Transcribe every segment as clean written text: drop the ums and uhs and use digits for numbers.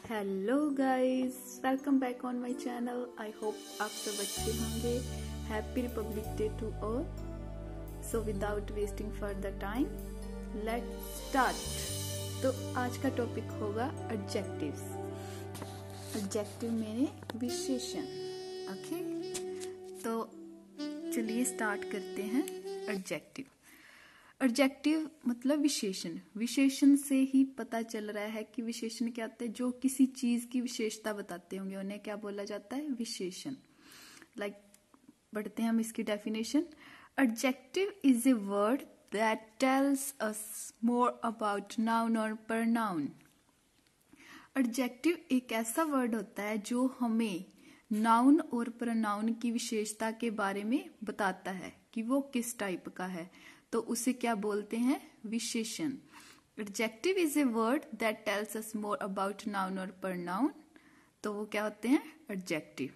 Hello guys, welcome back on my channel. I hope आप सब अच्छे होंगे। Happy Republic Day to all. So without wasting further time let's start. तो आज का टॉपिक होगा एडजेक्टिव्स। एडजेक्टिव मेरे विशेषण। ओके, तो चलिए स्टार्ट करते हैं। एडजेक्टिव मतलब विशेषण। विशेषण से ही पता चल रहा है कि विशेषण क्या होते हैं। जो किसी चीज की विशेषता बताते होंगे उन्हें क्या बोला जाता है, विशेषण। पढ़ते हैं हम इसकी definition. Adjective is a word that tells us more about noun और प्रनाउन। एडजेक्टिव एक ऐसा वर्ड होता है जो हमें नाउन और प्रनाउन की विशेषता के बारे में बताता है कि वो किस टाइप का है, तो उसे क्या बोलते हैं, विशेषण। Adjective is a word that tells us more about noun और प्रनाउन, तो वो क्या होते हैं, एडजेक्टिव।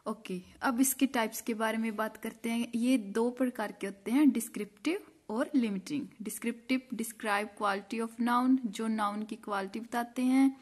ओके, अब इसके टाइप्स के बारे में बात करते हैं। ये दो प्रकार के होते हैं, डिस्क्रिप्टिव और limiting. Descriptive describe quality of noun, जो नाउन की क्वालिटी बताते हैं।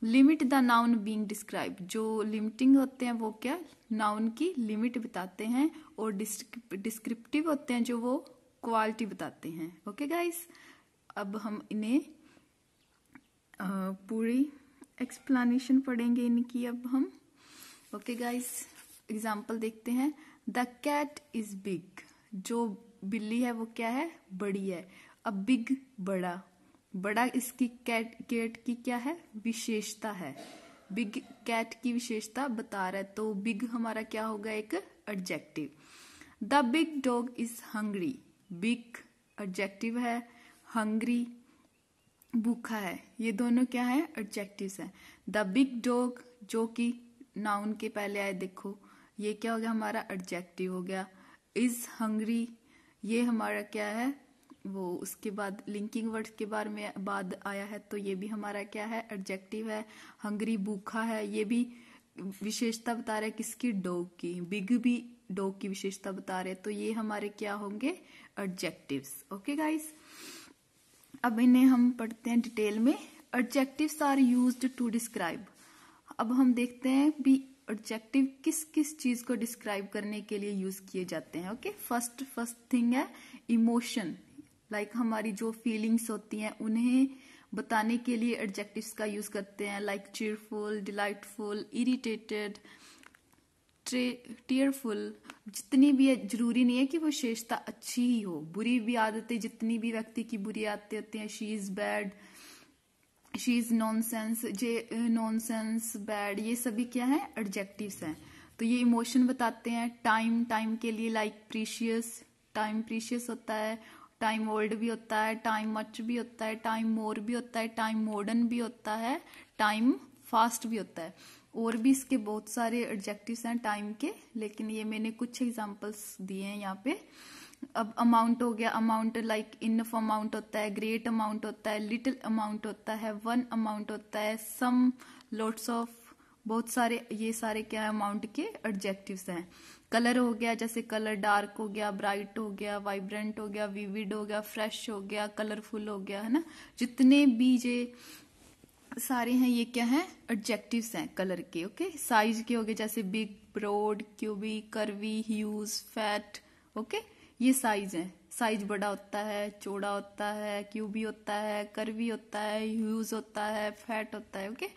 Limit the noun being describe, जो लिमिटिंग होते हैं वो क्या, नाउन की लिमिट बताते हैं। और डिस्क्रिप्टिव होते हैं जो वो क्वालिटी बताते हैं। ओके गाइस, अब हम इन्हें पूरी एक्सप्लेनेशन पढ़ेंगे इनकी अब हम। ओके गाइस, एग्जाम्पल देखते हैं। द कैट इज बिग, जो बिल्ली है वो क्या है, बड़ी है। अब बिग बड़ा, बड़ा इसकी कैट की क्या है, विशेषता है। बिग कैट की विशेषता बता रहा है, तो बिग हमारा क्या होगा, एक adjective. The big dog is hungry, big adjective है, हंग्री भूखा है। ये दोनों क्या है, एडजेक्टिव्स हैं। द बिग डॉग जो कि नाउन के पहले आए, देखो ये क्या हो गया, हमारा एडजेक्टिव हो गया। इज हंग्री ये हमारा क्या है, वो उसके बाद लिंकिंग वर्ड्स के बारे में बाद आया है, तो ये भी हमारा क्या है, एडजेक्टिव है। हंग्री भूखा है, ये भी विशेषता बता रहे हैं किसकी, डॉग की। बिग भी डॉग की विशेषता बता रहे हैं, तो ये हमारे क्या होंगे, एडजेक्टिव्स। ओके गाइस, अब इन्हें हम पढ़ते हैं डिटेल में। Adjectives are used to describe. अब हम देखते हैं भी एडजेक्टिव किस किस चीज को डिस्क्राइब करने के लिए यूज किए जाते हैं। ओके, फर्स्ट थिंग है इमोशन। हमारी जो फीलिंग्स होती हैं उन्हें बताने के लिए एडजेक्टिव्स का यूज करते हैं। Like cheerful, delightful, irritated, tearful. जितनी भी है, जरूरी नहीं है कि वो विशेषता अच्छी ही हो, बुरी भी आदतें, जितनी भी व्यक्ति की बुरी आदतें होती हैं, she is bad, she is nonsense, nonsense, bad, ये सभी क्या है, एडजेक्टिव्स हैं। तो ये इमोशन बताते हैं। टाइम के लिए लाइक प्रीशियस, टाइम प्रीशियस होता है। टाइम ओल्ड भी होता है, टाइम मच भी होता है, टाइम मोर भी होता है, टाइम मॉडर्न भी होता है, टाइम फास्ट भी होता है। और भी इसके बहुत सारे एडजेक्टिव्स हैं टाइम के, लेकिन ये मैंने कुछ एग्जांपल्स दिए हैं यहाँ पे। अब अमाउंट हो गया, अमाउंट लाइक इनफ अमाउंट होता है, ग्रेट अमाउंट होता है, लिटिल अमाउंट होता है, वन अमाउंट होता है, सम, लॉट्स ऑफ, बहुत सारे, ये सारे क्या है, अमाउंट के एडजेक्टिव्स हैं। कलर हो गया, जैसे कलर डार्क हो गया, ब्राइट हो गया, वाइब्रेंट हो गया, विविड हो गया, फ्रेश हो गया, कलरफुल हो गया, है ना। जितने भी ये सारे हैं ये क्या है, एडजेक्टिव्स हैं कलर के। ओके, साइज के हो गए, जैसे big, broad, cubic, curvy, huge, fat. Okay, ये साइज है। साइज बड़ा होता है, चौड़ा होता है, क्यूबी होता है, कर्वी होता है, ह्यूज होता है, फैट होता है। ओके,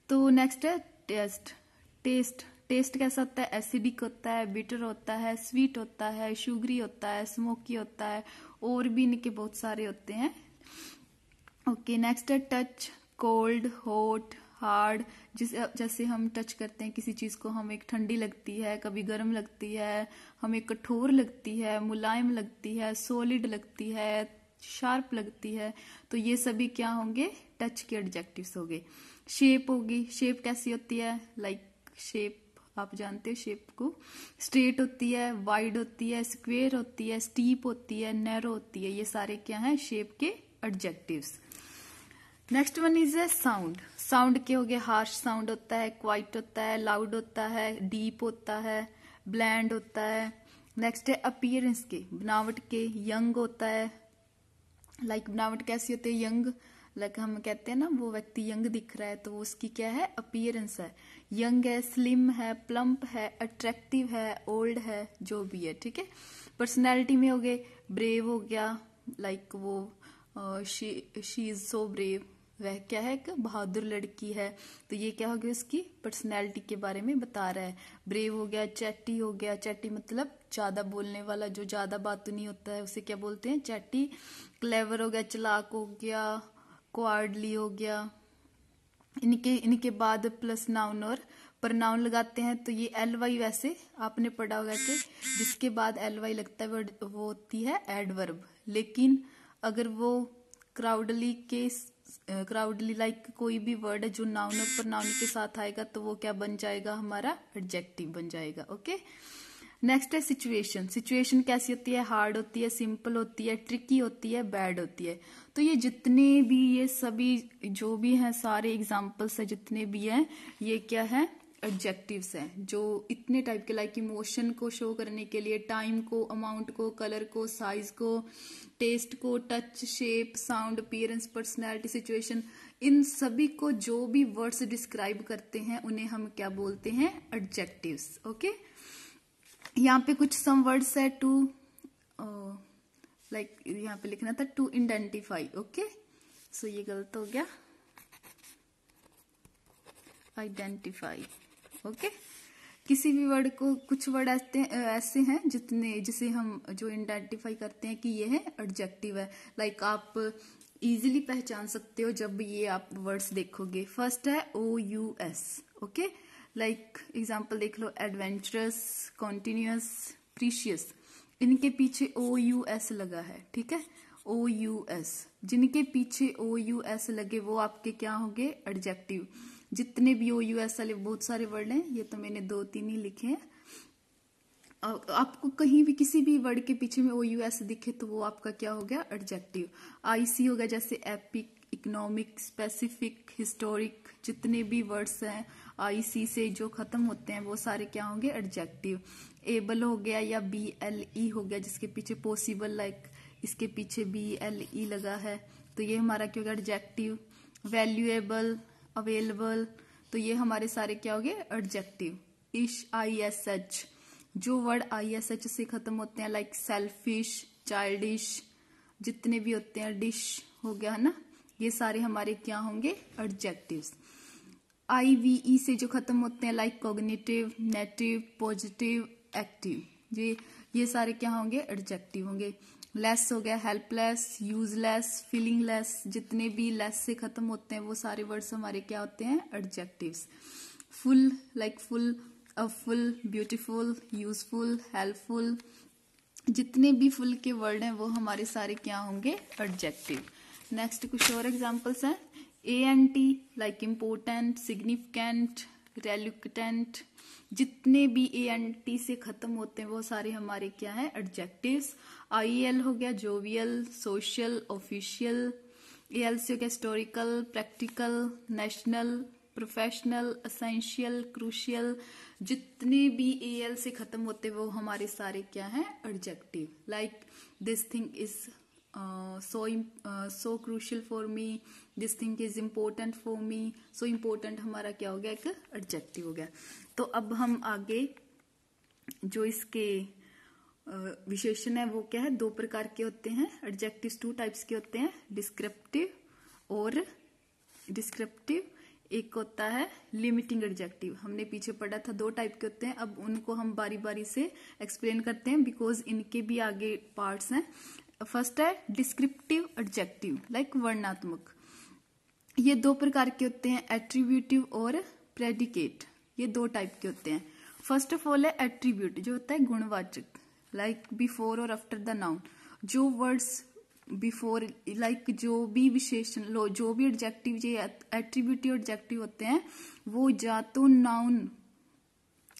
तो नेक्स्ट है टेस्ट। टेस्ट कैसा होता है, एसिडिक होता है, बिटर होता है, स्वीट होता है, शुगरी होता है, स्मोकी होता है, और भी इनके बहुत सारे होते हैं। ओके, नेक्स्ट है टच। कोल्ड, हॉट, हार्ड, जैसे हम टच करते हैं किसी चीज को, हमें ठंडी लगती है, कभी गर्म लगती है, हमें कठोर लगती है, मुलायम लगती है, सॉलिड लगती है, शार्प लगती है। तो ये सभी क्या होंगे, टच के एडजेक्टिव्स हो गए। शेप होगी, शेप कैसी होती है, लाइक शेप आप जानते हो शेप को, स्ट्रेट होती है, वाइड होती है, स्क्वेयर होती है, स्टीप होती है, नैरो होती है। ये सारे क्या है, शेप के adjectives. Next one is a sound. Sound के हो गए, हार्श साउंड होता है, क्वाइट होता है, लाउड होता है, डीप होता है, ब्लैंड होता है। नेक्स्ट है अपीयरेंस के, बनावट के, यंग होता है, लाइक बनावट कैसी होती है, यंग, लाइक हम कहते हैं ना वो व्यक्ति यंग दिख रहा है, तो वो उसकी क्या है, अपीयरेंस है। यंग है, स्लिम है, प्लम्प है, अट्रैक्टिव है, ओल्ड है, जो भी है, ठीक है। पर्सनैलिटी में हो गए, ब्रेव हो गया, लाइक वो शी इज सो ब्रेव, वह क्या है, एक बहादुर लड़की है, तो ये क्या हो गया, उसकी पर्सनैलिटी के बारे में बता रहा है। ब्रेव हो गया, चैटी हो गया, चैटी मतलब ज्यादा बोलने वाला, जो ज्यादा बात नहीं होता है, उसे क्या बोलते हैं, चैटी। क्लेवर हो गया, चालाक हो गया, क्वार्डली हो गया। इनके बाद प्लस नाउन और प्रनाउन लगाते हैं, तो ये एलवाई वैसे आपने पढ़ा होगा कि जिसके बाद एलवाई लगता है वो होती है एडवर्ब, लेकिन अगर वो क्राउडली लाइक कोई भी वर्ड है जो नाउन और प्रनाउन के साथ आएगा, तो वो क्या बन जाएगा, हमारा एडजेक्टिव बन जाएगा। ओके, नेक्स्ट है सिचुएशन। सिचुएशन कैसी होती है, हार्ड होती है, सिंपल होती है, ट्रिकी होती है, बैड होती है। तो ये जितने भी, ये सभी जो भी हैं, सारे एग्जाम्पल्स है जितने भी हैं, ये क्या है, एडजेक्टिव्स हैं, जो इतने टाइप के, लाइक इमोशन को शो करने के लिए, टाइम को, अमाउंट को, कलर को, साइज को, टेस्ट को, touch, shape, sound, appearance, personality, situation, इन सभी को जो भी वर्ड्स डिस्क्राइब करते हैं उन्हें हम क्या बोलते हैं, एडजेक्टिव्स। ओके, यहाँ पे कुछ सम वर्ड्स है टू, लाइक यहाँ पे लिखना था टू आइडेंटिफाई। ओके, सो ये गलत हो गया, आइडेंटिफाई। ओके, किसी भी वर्ड को, कुछ वर्ड ऐसे हैं जिसे हम जो आइडेंटिफाई करते हैं कि ये है एडजेक्टिव है, लाइक आप इजीली पहचान सकते हो जब ये आप वर्ड्स देखोगे। फर्स्ट है OUS। ओके, लाइक एग्जांपल देख लो, एडवेंचरस, कॉन्टिन्यूअस, प्रीशियस, इनके पीछे OUS लगा है, ठीक है, OUS, जिनके पीछे OUS लगे वो आपके क्या होंगे, एडजेक्टिव। जितने भी OUS वाले बहुत सारे वर्ड हैं, ये तो मैंने 2-3 ही लिखे हैं। आपको कहीं भी किसी भी वर्ड के पीछे में OUS दिखे तो वो आपका क्या हो गया, एडजेक्टिव। IC हो गया, जैसे एपिक, इकोनॉमिक, स्पेसिफिक, हिस्टोरिक, जितने भी वर्ड्स हैं IC से जो खत्म होते हैं वो सारे क्या होंगे, एडजेक्टिव। एबल हो गया या BLE हो गया, जिसके पीछे पॉसिबल, लाइक इसके पीछे BLE लगा है, तो ये हमारा क्या होगा, एडजेक्टिव। वैल्यूएबल, अवेलेबल, तो ये हमारे सारे क्या हो गए, एडजेक्टिव। ISH, जो वर्ड ISH से खत्म होते हैं, लाइक सेल्फिश, चाइल्डिश, जितने भी होते हैं, डिश हो गया है ना, ये सारे हमारे क्या होंगे, एडजेक्टिव्स। IVE से जो खत्म होते हैं, like cognitive, native, positive, active, ये सारे क्या होंगे, एडजेक्टिव होंगे। लेस हो गया, हेल्पलेस, यूजलेस, फीलिंगलेस, जितने भी लेस से खत्म होते हैं वो सारे वर्ड्स हमारे क्या होते हैं, adjectives. Full, like full, full, beautiful, useful, helpful, जितने भी फुल के वर्ड हैं वो हमारे सारे क्या होंगे, एडजेक्टिव। नेक्स्ट कुछ और एग्जांपल्स हैं। ANT, लाइक इम्पोर्टेंट, सिग्निफिकेंट, रेलुक्टेंट, जितने भी ANT से खत्म होते हैं वो सारे हमारे क्या है, एडजेक्टिव्स। IEL हो गया, जोवियल, सोशल, ऑफिशियल। ALC हो गया, historical, practical, national, professional, essential, crucial, जितने भी AL से खत्म होते हैं वो हमारे सारे क्या हैं, adjective. Like this thing is so crucial for me, this thing is important for me, so important हमारा क्या हो गया, एक एडजेक्टिव हो गया। तो अब हम आगे जो इसके विशेषण है वो क्या है, 2 प्रकार के होते हैं एडजेक्टिव्स, 2 टाइप्स के होते हैं, डिस्क्रिप्टिव और डिस्क्रिप्टिव, एक होता है लिमिटिंग एडजेक्टिव। हमने पीछे पढ़ा था 2 टाइप के होते हैं, अब उनको हम बारी बारी से एक्सप्लेन करते हैं बिकॉज इनके भी आगे पार्ट्स हैं। फर्स्ट है डिस्क्रिप्टिव एडजेक्टिव, लाइक वर्णनात्मक। ये 2 प्रकार के होते हैं, एट्रीब्यूटिव और प्रेडिकेट, ये 2 टाइप के होते हैं। फर्स्ट ऑफ ऑल है एट्रीब्यूट, जो होता है गुणवाचक, लाइक बिफोर और आफ्टर द नाउन, जो वर्ड्स बिफोर, लाइक जो भी विशेषण लो, जो भी एडजेक्टिव, ये एट्रीब्यूटिव एडजेक्टिव होते हैं वो या तो नाउन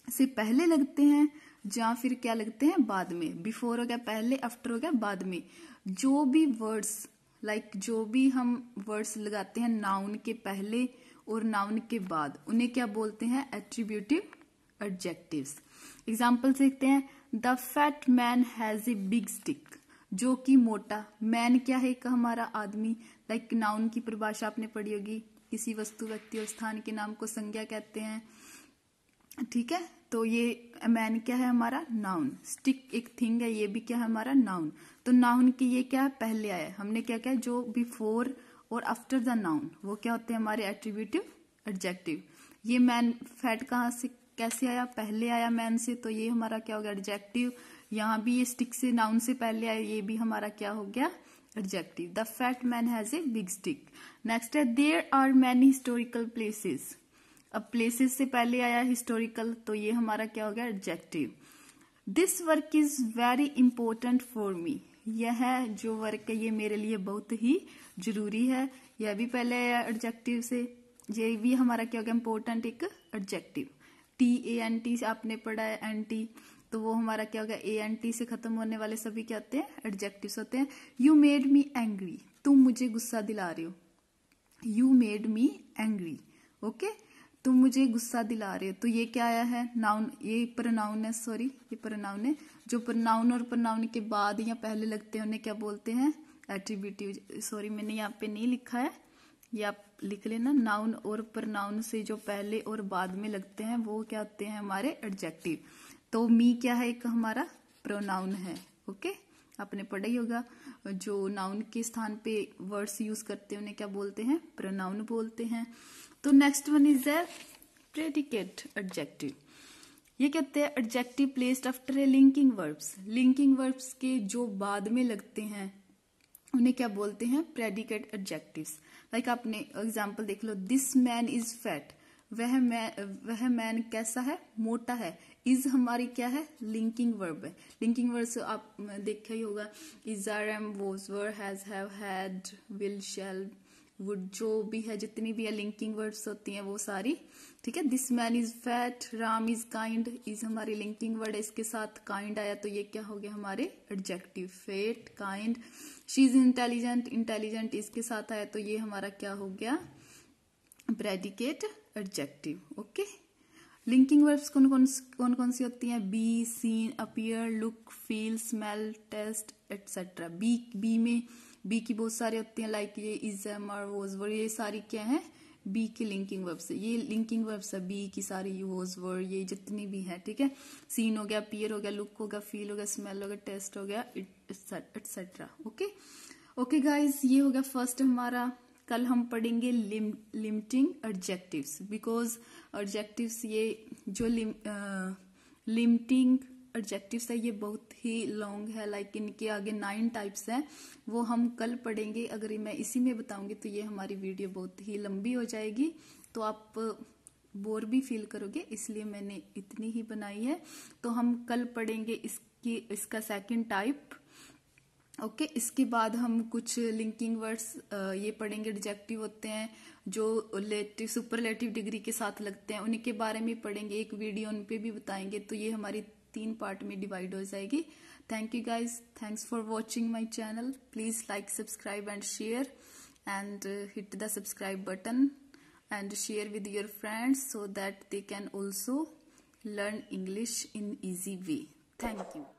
से पहले लगते हैं या फिर क्या लगते हैं, बाद में। बिफोर हो गया पहले, आफ्टर हो गया बाद में। जो भी वर्ड्स, लाइक जो भी हम वर्ड्स लगाते हैं नाउन के पहले और नाउन के बाद, उन्हें क्या बोलते हैं, एट्रीब्यूटिव एडजेक्टिव्स। एग्जाम्पल देखते हैं, the fat man has a big stick, जो कि मोटा, मैन क्या है, एक हमारा आदमी, लाइक नाउन की परिभाषा आपने पढ़ी होगी, किसी वस्तु व्यक्ति और स्थान के नाम को संज्ञा कहते हैं, ठीक है। तो ये मैन क्या है हमारा, नाउन। स्टिक एक थिंग है, ये भी क्या है हमारा, नाउन। तो नाउन की ये क्या है, पहले आया है। हमने क्या क्या जो बिफोर और आफ्टर द नाउन वो क्या होते हैं हमारे एट्रीब्यूटिव एडजेक्टिव। ये मैन फैट कहाँ से कैसे आया, पहले आया मैन से, तो ये हमारा क्या हो गया एडजेक्टिव। यहाँ भी ये स्टिक से नाउन से पहले आया, ये भी हमारा क्या हो गया adjective. The fat man has a big stick. Next है there are many historical places. अब प्लेसेस से पहले आया हिस्टोरिकल, तो ये हमारा क्या हो गया adjective. This work is very important for me. यह जो वर्क है ये मेरे लिए बहुत ही जरूरी है। यह भी पहले आया एडजेक्टिव से, ये भी हमारा क्या हो गया इंपॉर्टेंट एक एडजेक्टिव। TANT आपने पढ़ा है NT, तो वो हमारा क्या हो गया ANT से खत्म होने वाले सभी क्या होते हैं एडजेक्टिव्स होते हैं। यू मेड मी एंग्री, तुम मुझे गुस्सा दिला रहे हो। You made me angry, okay, तुम मुझे गुस्सा दिला रहे हो। तो ये क्या आया है नाउन, ये प्रोनाउन है, सॉरी ये प्रोनाउन है। जो प्रोनाउन और प्रोनाउन के बाद या पहले लगते हैं उन्हें क्या बोलते हैं एट्रीब्यूटिव। सॉरी मैंने यहाँ पे नहीं लिखा है, ये आप लिख लेना। नाउन और प्रोनाउन से जो पहले और बाद में लगते हैं वो क्या होते हैं हमारे एडजेक्टिव। तो मी क्या है एक हमारा प्रोनाउन है, ओके, आपने पढ़ा ही होगा। जो नाउन के स्थान पे वर्ड्स यूज करते हैं उन्हें क्या बोलते हैं प्रोनाउन बोलते हैं। तो next one is the predicate adjective. ये कहते हैं adjective placed after a linking verbs. Linking verbs के जो बाद में लगते हैं उन्हें क्या बोलते हैं प्रेडिकेट एडजेक्टिव्स। लाइक आपने एग्जांपल देख लो, दिस मैन इज फैट, वह मैन कैसा है मोटा है। इज हमारी क्या है लिंकिंग वर्ब है। लिंकिंग वर्ब आप देखा ही होगा, is are am was were has have had will shall would, जो भी है जितनी भी है लिंकिंग वर्ड्स होती हैं वो सारी, ठीक है। This man is fat, Ram is kind, is हमारी लिंकिंग वर्ड है, इसके साथ काइंड आया तो ये क्या हो गया हमारे adjective fat kind. She is intelligent, intelligent इसके साथ आया तो ये हमारा क्या हो गया predicate adjective, okay. Linking verbs कौन कौन सी होती हैं, be, seen, appear, look, feel, smell, taste etcetera. Be में बी की बहुत सारी होती हैं, लाइक ये is am are was were, ये सारी क्या है बी की लिंकिंग वर्ब्स है। ये लिंकिंग वर्ब्स है बी की सारी, वॉज वर ये जितनी भी है, ठीक है। सीन हो गया, अपीयर हो गया, लुक हो गया, फील हो गया, स्मेल हो गया, टेस्ट हो गया एटसेट्रा, ओके। ओके गाइज, ये हो गया फर्स्ट हमारा। कल हम पढ़ेंगे लिमिटिंग एडजेक्टिव्स, बिकॉज एडजेक्टिव्स ये जो लिमिटिंग एडजेक्टिव्स है ये बहुत ही लॉन्ग है, लाइक इनके आगे 9 टाइप्स हैं, वो हम कल पढ़ेंगे। अगर मैं इसी में बताऊंगी तो ये हमारी वीडियो बहुत ही लंबी हो जाएगी, तो आप बोर भी फील करोगे, इसलिए मैंने इतनी ही बनाई है। तो हम कल पढ़ेंगे इसका सेकंड टाइप, ओके। इसके बाद हम कुछ लिंकिंग वर्ड्स ये पढ़ेंगे एडजेक्टिव होते हैं जो सुपरलेटिव डिग्री के साथ लगते हैं, उनके बारे में पढ़ेंगे, एक वीडियो उन पे भी बताएंगे। तो ये हमारी 3 पार्ट में डिवाइड हो जाएगी। Thank you guys, thanks for watching my channel. Please like, subscribe and share, and hit the subscribe button and share with your friends so that they can also learn English in easy way. Thank you.